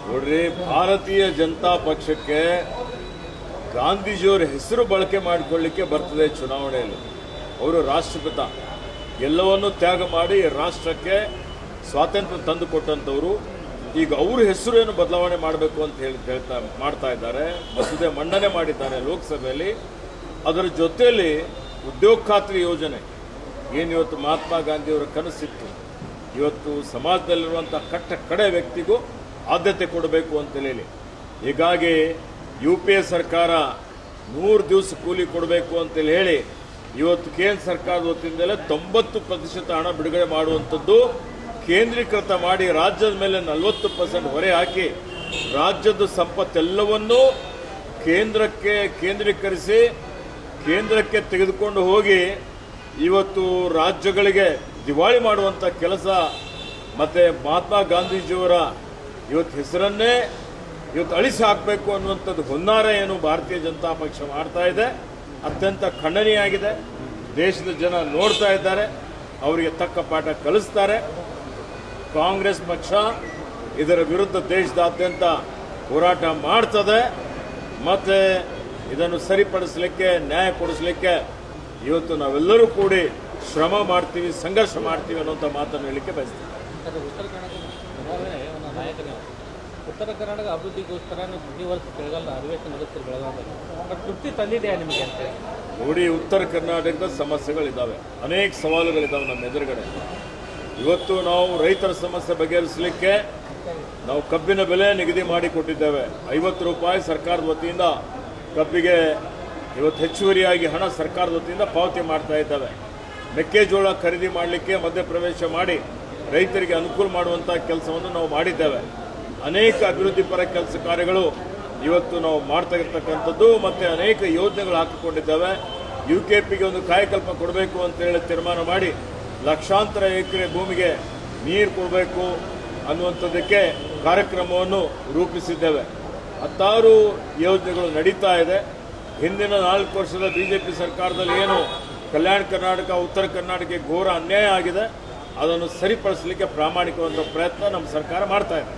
ನೋಡ್ರಿ, ಭಾರತೀಯ ಜನತಾ ಪಕ್ಷಕ್ಕೆ ಗಾಂಧೀಜಿಯವರ ಹೆಸರು ಬಳಕೆ ಮಾಡಿಕೊಳ್ಳಿಕ್ಕೆ ಬರ್ತದೆ ಚುನಾವಣೆಯಲ್ಲಿ. ಅವರು ರಾಷ್ಟ್ರಪಿತ, ಎಲ್ಲವನ್ನೂ ತ್ಯಾಗ ಮಾಡಿ ರಾಷ್ಟ್ರಕ್ಕೆ ಸ್ವಾತಂತ್ರ್ಯ ತಂದು ಕೊಟ್ಟಂಥವ್ರು. ಈಗ ಅವ್ರ ಹೆಸರೇನು ಬದಲಾವಣೆ ಮಾಡಬೇಕು ಅಂತ ಮಾಡ್ತಾ ಇದ್ದಾರೆ. ಮಸೂದೆ ಮಂಡನೆ ಮಾಡಿದ್ದಾರೆ ಲೋಕಸಭೆಯಲ್ಲಿ. ಅದರ ಜೊತೆಯಲ್ಲಿ ಉದ್ಯೋಗ ಖಾತ್ರಿ ಯೋಜನೆ ಏನು ಇವತ್ತು ಮಹಾತ್ಮ ಗಾಂಧಿಯವರ ಕನಸಿತ್ತು, ಇವತ್ತು ಸಮಾಜದಲ್ಲಿರುವಂಥ ಕಡೆ ವ್ಯಕ್ತಿಗೂ ಆದ್ಯತೆ ಕೊಡಬೇಕು ಅಂತೇಳಿ, ಹೀಗಾಗಿ UPA ಸರ್ಕಾರ 100 ದಿವಸ ಕೂಲಿ ಕೊಡಬೇಕು ಅಂತೇಳಿ ಹೇಳಿ ಇವತ್ತು ಕೇಂದ್ರ ಸರ್ಕಾರದ ವತಿಯಿಂದಲೇ 90% ಹಣ ಬಿಡುಗಡೆ ಮಾಡುವಂಥದ್ದು ಕೇಂದ್ರೀಕೃತ ಮಾಡಿ ರಾಜ್ಯದ ಮೇಲೆ 40% ಹೊರೆ ಹಾಕಿ ರಾಜ್ಯದ ಸಂಪತ್ತೆಲ್ಲವನ್ನೂ ಕೇಂದ್ರೀಕರಿಸಿ ಕೇಂದ್ರಕ್ಕೆ ತೆಗೆದುಕೊಂಡು ಹೋಗಿ ಇವತ್ತು ರಾಜ್ಯಗಳಿಗೆ ದಿವಾಳಿ ಮಾಡುವಂಥ ಕೆಲಸ ಮತ್ತು ಮಹಾತ್ಮ ಗಾಂಧೀಜಿಯವರ ಇವತ್ತು ಹೆಸರನ್ನೇ ಇವತ್ತು ಅಳಿಸಿ ಹಾಕಬೇಕು ಅನ್ನುವಂಥದ್ದು ಹುನ್ನಾರ ಏನು ಭಾರತೀಯ ಜನತಾ ಪಕ್ಷ ಮಾಡ್ತಾ ಇದೆ, ಅತ್ಯಂತ ಖಂಡನೀಯಾಗಿದೆ. ದೇಶದ ಜನ ನೋಡ್ತಾ ಇದ್ದಾರೆ, ಅವರಿಗೆ ತಕ್ಕ ಪಾಠ ಕಲಿಸ್ತಾರೆ. ಕಾಂಗ್ರೆಸ್ ಪಕ್ಷ ಇದರ ವಿರುದ್ಧ ದೇಶದಾದ್ಯಂತ ಹೋರಾಟ ಮಾಡ್ತದೆ ಮತ್ತು ಇದನ್ನು ಸರಿಪಡಿಸಲಿಕ್ಕೆ, ನ್ಯಾಯ ಕೊಡಿಸಲಿಕ್ಕೆ ಇವತ್ತು ನಾವೆಲ್ಲರೂ ಕೂಡಿ ಶ್ರಮ ಮಾಡ್ತೀವಿ, ಸಂಘರ್ಷ ಮಾಡ್ತೀವಿ ಅನ್ನೋಂಥ ಮಾತನ್ನು ಹೇಳಲಿಕ್ಕೆ ಬಯಸ್ತೀವಿ. ಉತ್ತರ ಕರ್ನಾಟಕ ಅಭಿವೃದ್ಧಿಗೋಸ್ಕರ ನೀವು ಪ್ರತಿ ವರ್ಷ ಚಳಿಗಾಲ ಅಧಿವೇಶನ ನಡೆಸ್ತೀರಿ ಬೆಳಗಾವಿಯಲ್ಲಿ. ತೃಪ್ತಿ ತಂದಿದೆಯಾ ನಿಮಗೆ ಅಂತ? ನೋಡಿ, ಉತ್ತರ ಕರ್ನಾಟಕದ ಸಮಸ್ಯೆಗಳಿದ್ದಾವೆ, ಅನೇಕ ಸವಾಲುಗಳಿದ್ದಾವೆ ನಮ್ಮ ಎದುರುಗಡೆ. ಇವತ್ತು ನಾವು ರೈತರ ಸಮಸ್ಯೆ ಬಗೆಹರಿಸಲಿಕ್ಕೆ ನಾವು ಕಬ್ಬಿನ ಬೆಲೆ ನಿಗದಿ ಮಾಡಿಕೊಟ್ಟಿದ್ದೇವೆ. 50 ರೂಪಾಯಿ ಸರ್ಕಾರದ ವತಿಯಿಂದ ಕಬ್ಬಿಗೆ ಇವತ್ತು ಹೆಚ್ಚುವರಿಯಾಗಿ ಹಣ ಸರ್ಕಾರದ ವತಿಯಿಂದ ಪಾವತಿ ಮಾಡ್ತಾ ಇದ್ದಾವೆ. ಮೆಕ್ಕೆಜೋಳ ಖರೀದಿ ಮಾಡಲಿಕ್ಕೆ ಮಧ್ಯಪ್ರವೇಶ ಮಾಡಿ ರೈತರಿಗೆ ಅನುಕೂಲ ಮಾಡುವಂಥ ಕೆಲಸವನ್ನು ನಾವು ಮಾಡಿದ್ದೇವೆ. ಅನೇಕ ಅಭಿವೃದ್ಧಿ ಪರ ಕೆಲಸ ಕಾರ್ಯಗಳು ಇವತ್ತು ನಾವು ಮಾಡ್ತಾ ಇರ್ತಕ್ಕಂಥದ್ದು ಮತ್ತು ಅನೇಕ ಯೋಜನೆಗಳು ಹಾಕಿಕೊಂಡಿದ್ದೇವೆ. UKPಗೆ ಒಂದು ಕಾಯಕಲ್ಪ ಕೊಡಬೇಕು ಅಂತೇಳಿ ತೀರ್ಮಾನ ಮಾಡಿ ಲಕ್ಷಾಂತರ ಎಕರೆ ಭೂಮಿಗೆ ನೀರು ಕೊಡಬೇಕು ಅನ್ನುವಂಥದ್ದಕ್ಕೆ ಕಾರ್ಯಕ್ರಮವನ್ನು ರೂಪಿಸಿದ್ದೇವೆ. 10 ಯೋಜನೆಗಳು ನಡೀತಾ ಇದೆ. ಹಿಂದಿನ 4 ವರ್ಷದ BJP ಸರ್ಕಾರದಲ್ಲಿ ಏನು ಕಲ್ಯಾಣ ಕರ್ನಾಟಕ, ಉತ್ತರ ಕರ್ನಾಟಕಕ್ಕೆ ಘೋರ ಅನ್ಯಾಯ ಆಗಿದೆ, ಅದನ್ನು ಸರಿಪಡಿಸಲಿಕ್ಕೆ ಪ್ರಾಮಾಣಿಕವಾದ ಪ್ರಯತ್ನ ನಮ್ಮ ಸರ್ಕಾರ ಮಾಡ್ತಾ ಇದೆ.